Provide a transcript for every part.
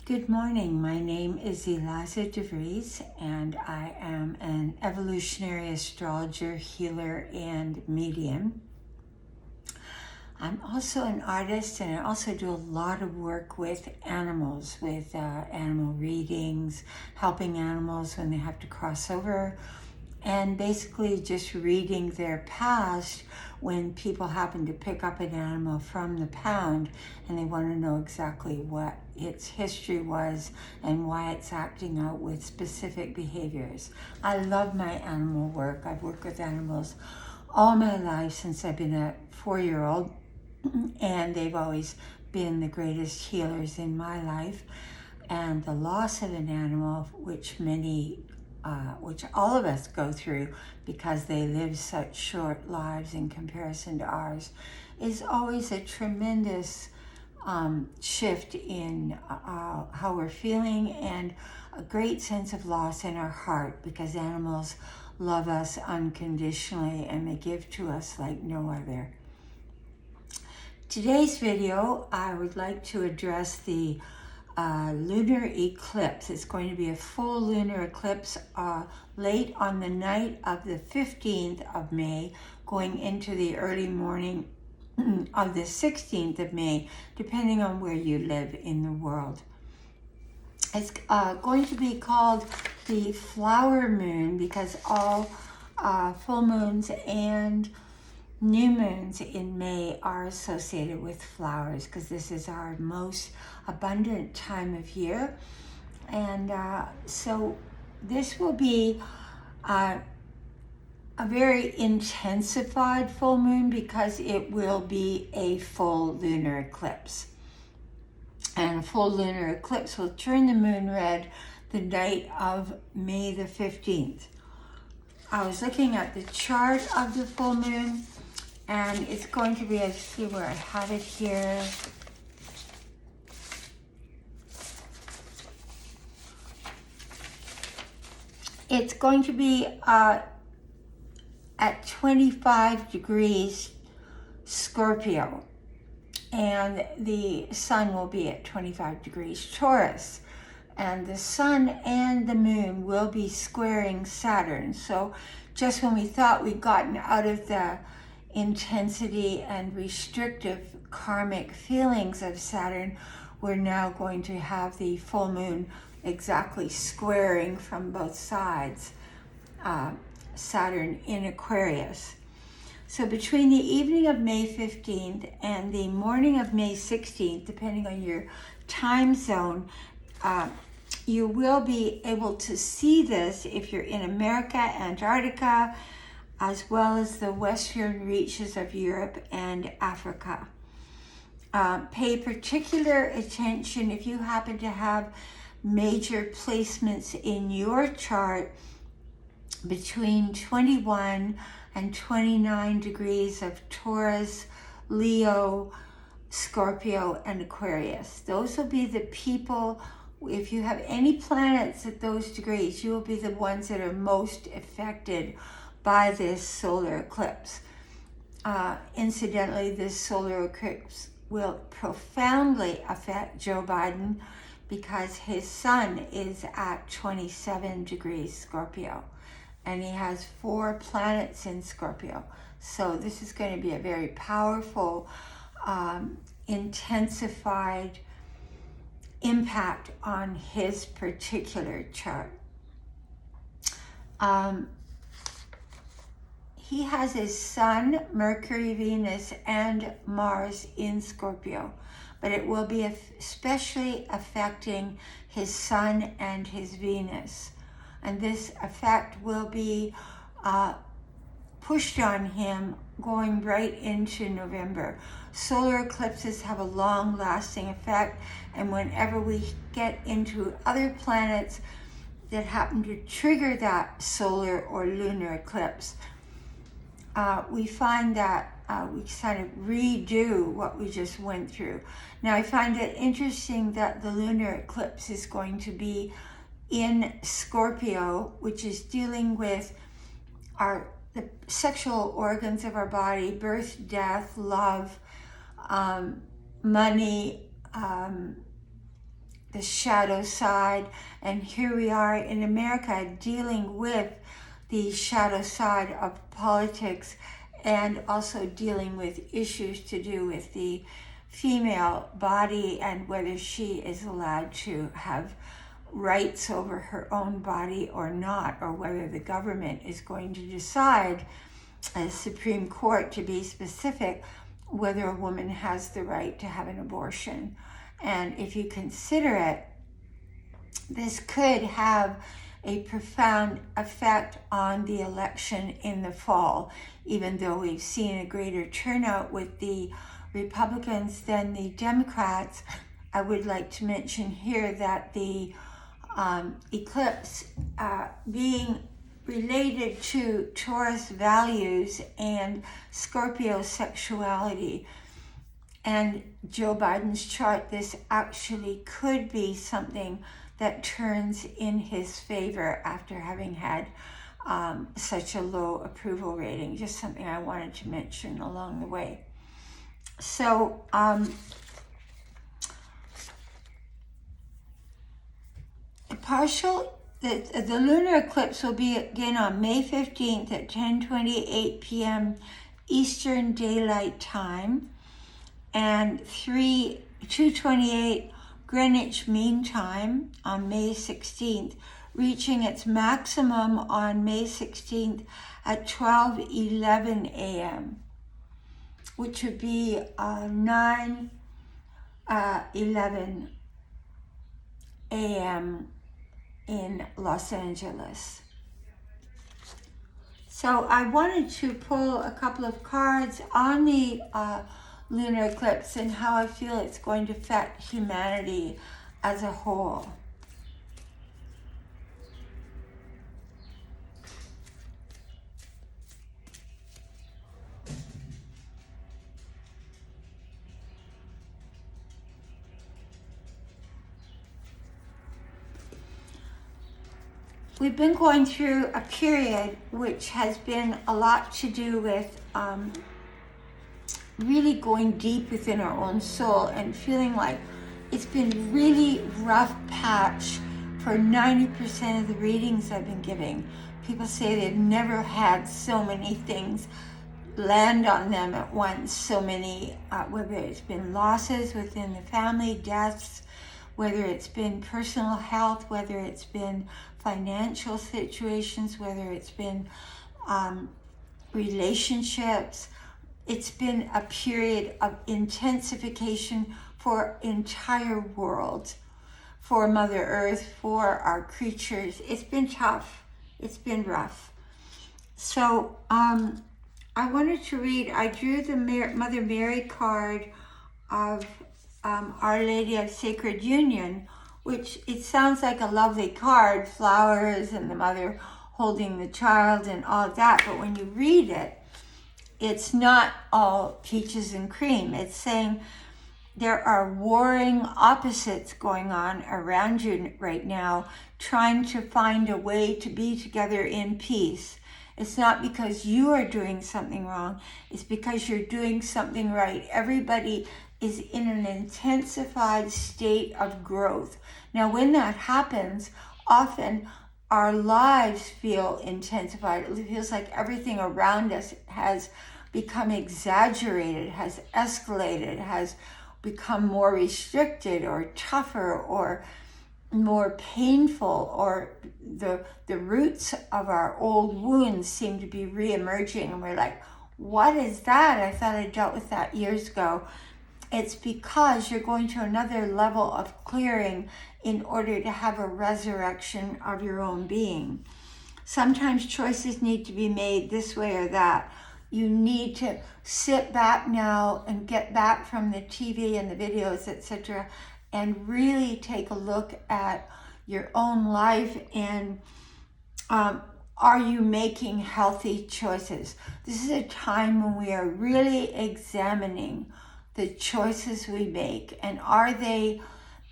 Good morning. My name is Eliza de Vries, and I am an evolutionary astrologer, healer, and medium. I'm also an artist, and I also do a lot of work with animals, with animal readings, helping animals when they have to cross over, and basically just reading their past when people happen to pick up an animal from the pound and they want to know exactly what its history was and why it's acting out with specific behaviors. I love my animal work. I've worked with animals all my life since I've been a 4-year-old, and they've always been the greatest healers in my life. And the loss of an animal, which all of us go through because they live such short lives in comparison to ours, is always a tremendous shift in how we're feeling, and a great sense of loss in our heart, because animals love us unconditionally and they give to us like no other. Today's video, I would like to address the lunar eclipse. It's going to be a full lunar eclipse late on the night of the 15th of May, going into the early morning of the 16th of May, depending on where you live in the world. It's going to be called the flower moon because all full moons and new moons in May are associated with flowers, because this is our most abundant time of year. And so this will be a very intensified full moon, because it will be a full lunar eclipse. And a full lunar eclipse will turn the moon red the night of May the 15th. I was looking at the chart of the full moon, and it's going to be, let's see where I have it here. It's going to be at 25 degrees Scorpio, and the sun will be at 25 degrees Taurus, and the sun and the moon will be squaring Saturn. So just when we thought we'd gotten out of the intensity and restrictive karmic feelings of Saturn, we're now going to have the full moon exactly squaring from both sides Saturn in Aquarius. So between the evening of May 15th and the morning of May 16th, depending on your time zone, you will be able to see this if you're in America, Antarctica, as well as the western reaches of Europe and Africa. Pay particular attention if you happen to have major placements in your chart between 21 and 29 degrees of Taurus, Leo, Scorpio, and Aquarius. Those will be the people, if you have any planets at those degrees, you will be the ones that are most affected by this solar eclipse. Incidentally, this solar eclipse will profoundly affect Joe Biden, because his sun is at 27 degrees Scorpio, and he has 4 planets in Scorpio. So this is going to be a very powerful, intensified impact on his particular chart. He has his sun, Mercury, Venus, and Mars in Scorpio, but it will be especially affecting his sun and his Venus. And this effect will be pushed on him going right into November. Solar eclipses have a long-lasting effect, and whenever we get into other planets that happen to trigger that solar or lunar eclipse, we find that we kind of redo what we just went through. Now, I find it interesting that the lunar eclipse is going to be in Scorpio, which is dealing with the sexual organs of our body, birth, death, love, money, the shadow side, and here we are in America dealing with the shadow side of politics and also dealing with issues to do with the female body and whether she is allowed to have rights over her own body or not, or whether the government is going to decide, as Supreme Court to be specific, whether a woman has the right to have an abortion. And if you consider it, this could have a profound effect on the election in the fall, even though we've seen a greater turnout with the Republicans than the Democrats. I would like to mention here that the eclipse being related to Taurus values and Scorpio sexuality, and Joe Biden's chart, this actually could be something that turns in his favor after having had such a low approval rating. Just something I wanted to mention along the way. So the lunar eclipse will begin on May 15th at 10:28 p.m. Eastern Daylight Time and 2:28 Greenwich Mean Time on May 16th, reaching its maximum on May 16th at 12:11 a.m., which would be 9:11 a.m. in Los Angeles. So I wanted to pull a couple of cards on the lunar eclipse and how I feel it's going to affect humanity as a whole. We've been going through a period which has been a lot to do with really going deep within our own soul and feeling like it's been really rough patch for 90% of the readings I've been giving. People say they've never had so many things land on them at once, so many, whether it's been losses within the family, deaths, whether it's been personal health, whether it's been financial situations, whether it's been relationships. It's been a period of intensification for entire world, for Mother Earth, for our creatures. It's been tough. It's been rough. So I wanted to read, I drew the Mother Mary card of Our Lady of Sacred Union, which it sounds like a lovely card, flowers and the mother holding the child and all of that. But when you read it, it's not all peaches and cream. It's saying there are warring opposites going on around you right now, trying to find a way to be together in peace. It's not because you are doing something wrong. It's because you're doing something right. Everybody is in an intensified state of growth. Now, when that happens, often our lives feel intensified. It feels like everything around us has become exaggerated, has escalated, has become more restricted or tougher or more painful, or the roots of our old wounds seem to be re-emerging, and we're like, what is that? I thought I dealt with that years ago. It's because you're going to another level of clearing in order to have a resurrection of your own being. Sometimes choices need to be made this way or that. You need to sit back now and get back from the TV and the videos, etc., and really take a look at your own life and are you making healthy choices? This is a time when we are really examining the choices we make, and are they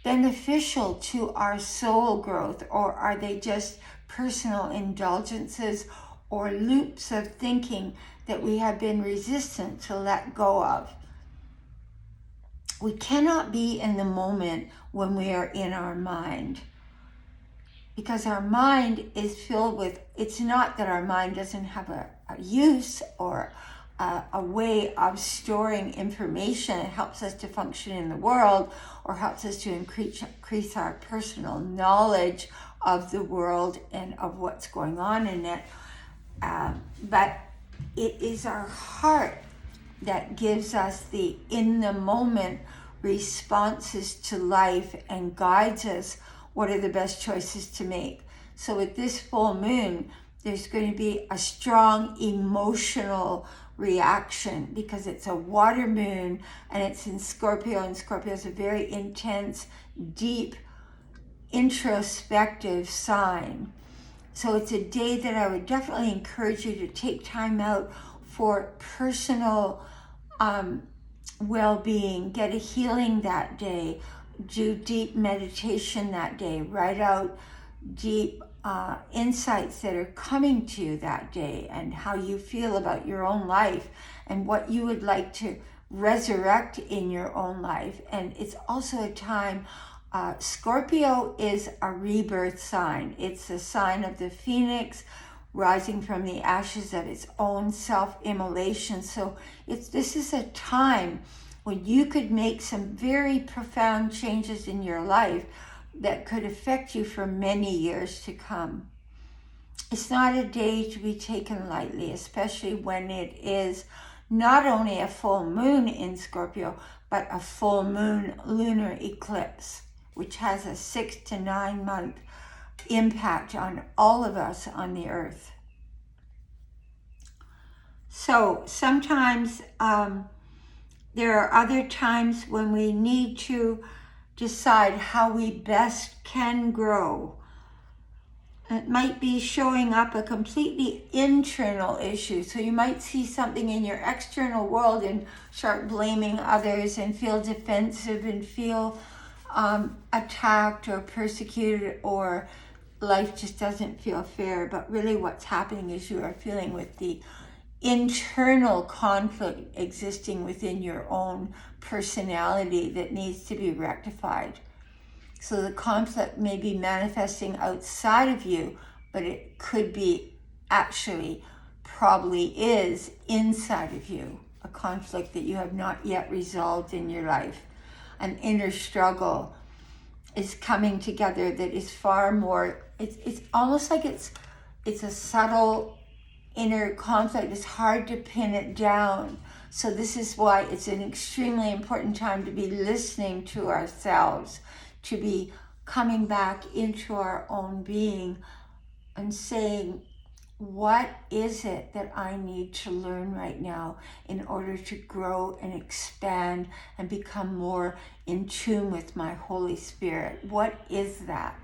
beneficial to our soul growth, or are they just personal indulgences or loops of thinking that we have been resistant to let go of? we cannot be in the moment when we are in our mind, because our mind is filled with, it's not that our mind doesn't have a use or a way of storing information. It helps us to function in the world, or helps us to increase our personal knowledge of the world and of what's going on in it. But it is our heart that gives us the in the moment responses to life and guides us what are the best choices to make. So with this full moon, there's going to be a strong emotional reaction, because it's a water moon and it's in Scorpio, and Scorpio is a very intense, deep, introspective sign. So it's a day that I would definitely encourage you to take time out for personal well-being. Get a healing that day. Do deep meditation that day. Write out deep insights that are coming to you that day, and how you feel about your own life and what you would like to resurrect in your own life. And it's also a time, Scorpio is a rebirth sign. It's the sign of the phoenix rising from the ashes of its own self-immolation. So this is a time when you could make some very profound changes in your life that could affect you for many years to come. It's not a day to be taken lightly, especially when it is not only a full moon in Scorpio, but a full moon lunar eclipse, which has a 6 to 9 month impact on all of us on the earth. So sometimes there are other times when we need to decide how we best can grow. It might be showing up a completely internal issue. So you might see something in your external world and start blaming others and feel defensive and feel attacked or persecuted, or life just doesn't feel fair. But really what's happening is you are feeling with the internal conflict existing within your own personality that needs to be rectified. So the conflict may be manifesting outside of you, but it could be actually, probably is inside of you, a conflict that you have not yet resolved in your life. An inner struggle is coming together that is far more, it's almost like it's a subtle inner conflict. It's hard to pin it down. So this is why it's an extremely important time to be listening to ourselves, to be coming back into our own being and saying, what is it that I need to learn right now in order to grow and expand and become more in tune with my Holy Spirit? What is that?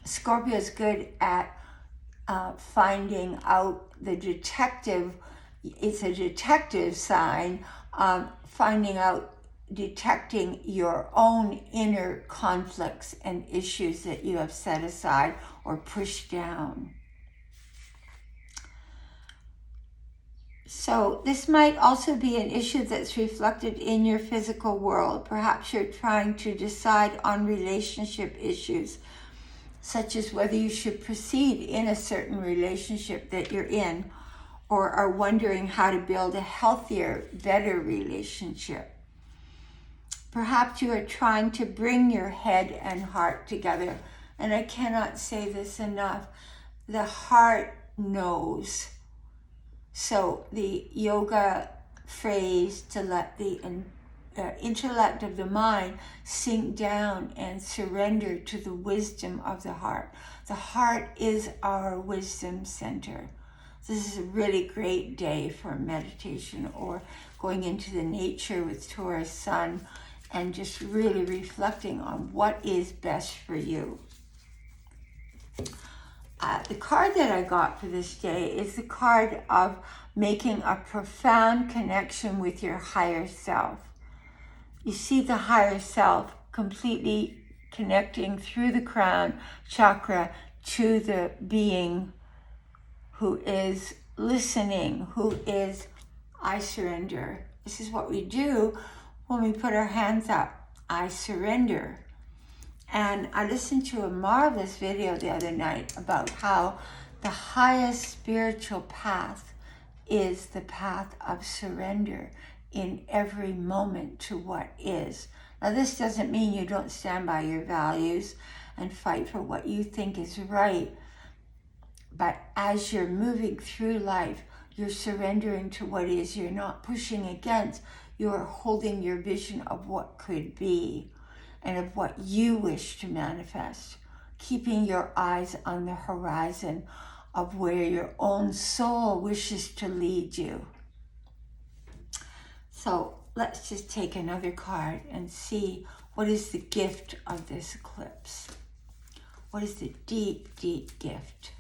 Scorpio is good at finding out the detective. It's a detective sign, finding out, detecting your own inner conflicts and issues that you have set aside or pushed down. So this might also be an issue that's reflected in your physical world. Perhaps you're trying to decide on relationship issues, such as whether you should proceed in a certain relationship that you're in, or are wondering how to build a healthier, better relationship. Perhaps you are trying to bring your head and heart together. And I cannot say this enough. The heart knows. So the yoga phrase to let the intellect of the mind sink down and surrender to the wisdom of the heart. The heart is our wisdom center. This is a really great day for meditation or going into the nature with Taurus Sun and just really reflecting on what is best for you. The card that I got for this day is the card of making a profound connection with your higher self. You see the higher self completely connecting through the crown chakra to the being who is listening, who is, I surrender. This is what we do when we put our hands up, I surrender. And I listened to a marvelous video the other night about how the highest spiritual path is the path of surrender in every moment to what is. Now, this doesn't mean you don't stand by your values and fight for what you think is right. But as you're moving through life, you're surrendering to what is. You're not pushing against. You're holding your vision of what could be and of what you wish to manifest. Keeping your eyes on the horizon of where your own soul wishes to lead you. So let's just take another card and see what is the gift of this eclipse. What is the deep, deep gift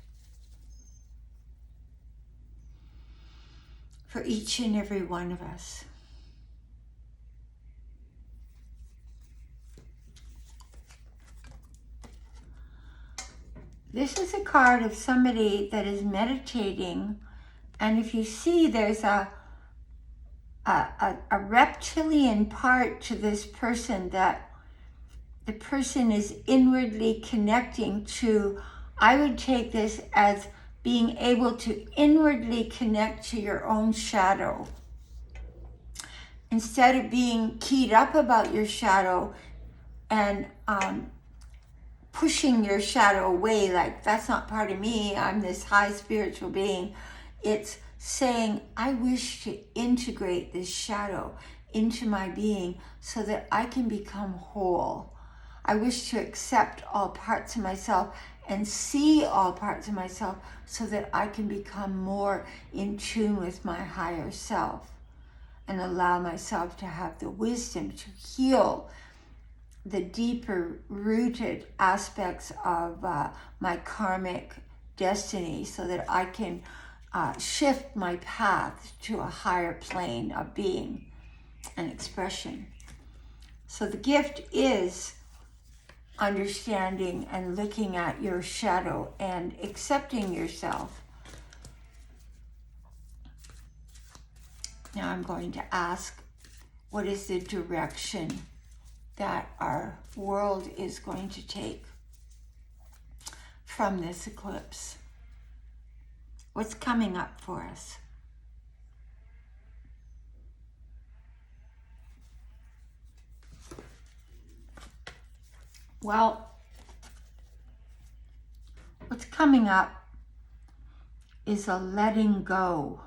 for each and every one of us? This is a card of somebody that is meditating, and if you see, there's a reptilian part to this person that the person is inwardly connecting to. I would take this as being able to inwardly connect to your own shadow. Instead of being keyed up about your shadow and pushing your shadow away, like that's not part of me, I'm this high spiritual being. It's saying, I wish to integrate this shadow into my being so that I can become whole. I wish to accept all parts of myself and see all parts of myself so that I can become more in tune with my higher self and allow myself to have the wisdom to heal the deeper rooted aspects of my karmic destiny so that I can shift my path to a higher plane of being and expression. So the gift is understanding and looking at your shadow and accepting yourself. Now I'm going to ask, what is the direction that our world is going to take from this eclipse? What's coming up for us? Well, what's coming up is a letting go.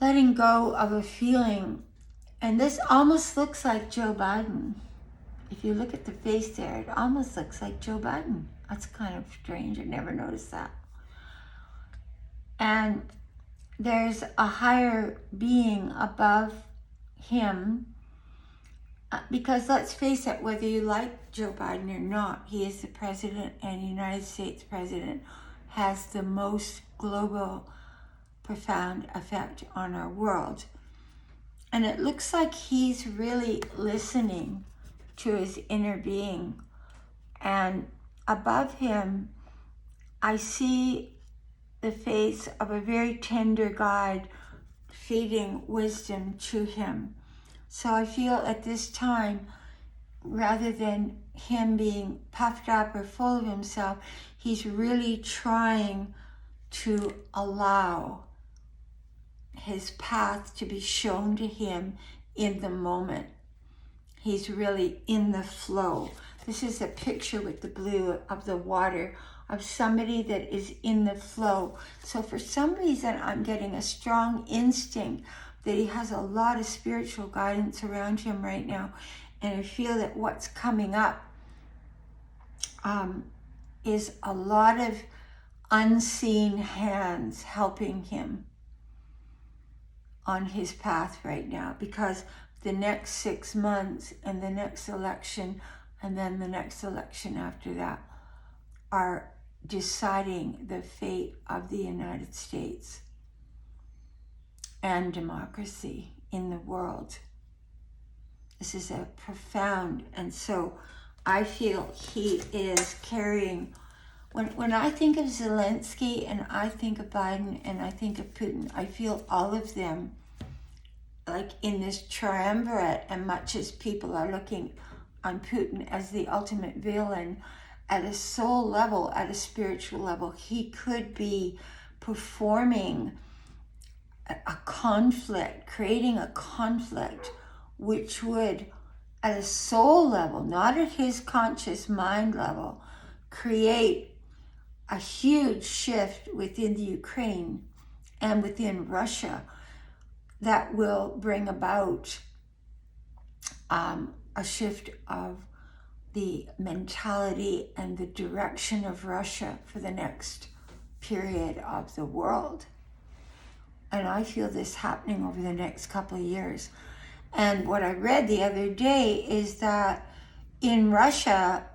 Letting go of a feeling. And this almost looks like Joe Biden. If you look at the face there, it almost looks like Joe Biden. That's kind of strange. I never noticed that. And there's a higher being above him. Because let's face it, whether you like Joe Biden or not, he is the president, and the United States president has the most global, profound effect on our world. And it looks like he's really listening to his inner being. And above him, I see the face of a very tender guide feeding wisdom to him. So I feel at this time, rather than him being puffed up or full of himself, he's really trying to allow his path to be shown to him in the moment. He's really in the flow. This is a picture with the blue of the water of somebody that is in the flow. So for some reason, I'm getting a strong instinct that he has a lot of spiritual guidance around him right now. And I feel that what's coming up is a lot of unseen hands helping him on his path right now, because the next 6 months and the next election and then the next election after that are deciding the fate of the United States and democracy in the world. This is a profound, and so I feel he is carrying, when I think of Zelensky and I think of Biden and I think of Putin, I feel all of them like in this triumvirate, and much as people are looking on Putin as the ultimate villain, at a soul level, at a spiritual level, he could be performing a conflict, creating a conflict which would, at a soul level, not at his conscious mind level, create a huge shift within the Ukraine and within Russia that will bring about a shift of the mentality and the direction of Russia for the next period of the world. And I feel this happening over the next couple of years. And what I read the other day is that in Russia,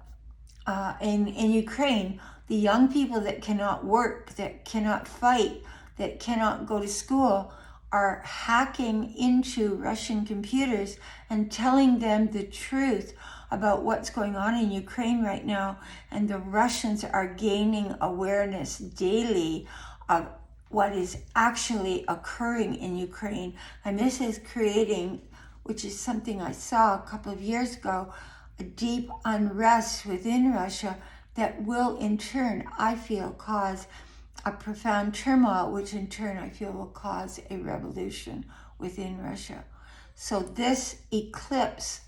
in Ukraine, the young people that cannot work, that cannot fight, that cannot go to school, are hacking into Russian computers and telling them the truth about what's going on in Ukraine right now. And the Russians are gaining awareness daily of what is actually occurring in Ukraine. And this is creating, which is something I saw a couple of years ago, a deep unrest within Russia that will in turn, I feel, cause a profound turmoil, which in turn I feel will cause a revolution within Russia. So this eclipse,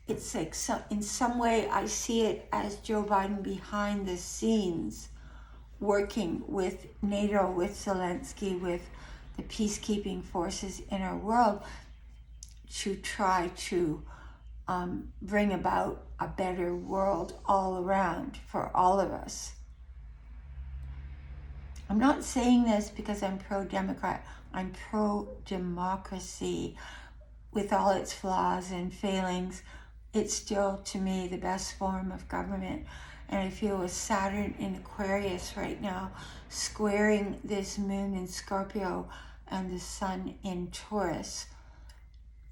it's like in some way I see it as Joe Biden behind the scenes, working with NATO, with Zelensky, with the peacekeeping forces in our world to try to bring about a better world all around for all of us. I'm not saying this because I'm pro-democrat. I'm pro-democracy. With all its flaws and failings, it's still, to me, the best form of government. And I feel with Saturn in Aquarius right now, squaring this moon in Scorpio and the sun in Taurus,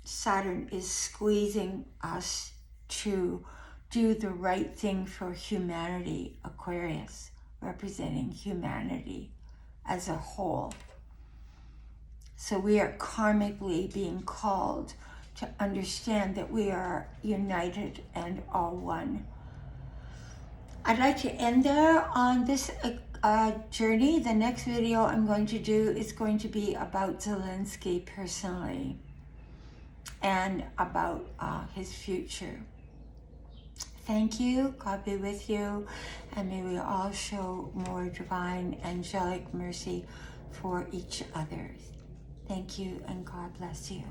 Saturn is squeezing us to do the right thing for humanity, Aquarius, representing humanity as a whole. So we are karmically being called to understand that we are united and all one. I'd like to end there on this journey. The next video I'm going to do is going to be about Zelensky personally and about his future. Thank you, God be with you, and may we all show more divine angelic mercy for each other. Thank you, and God bless you.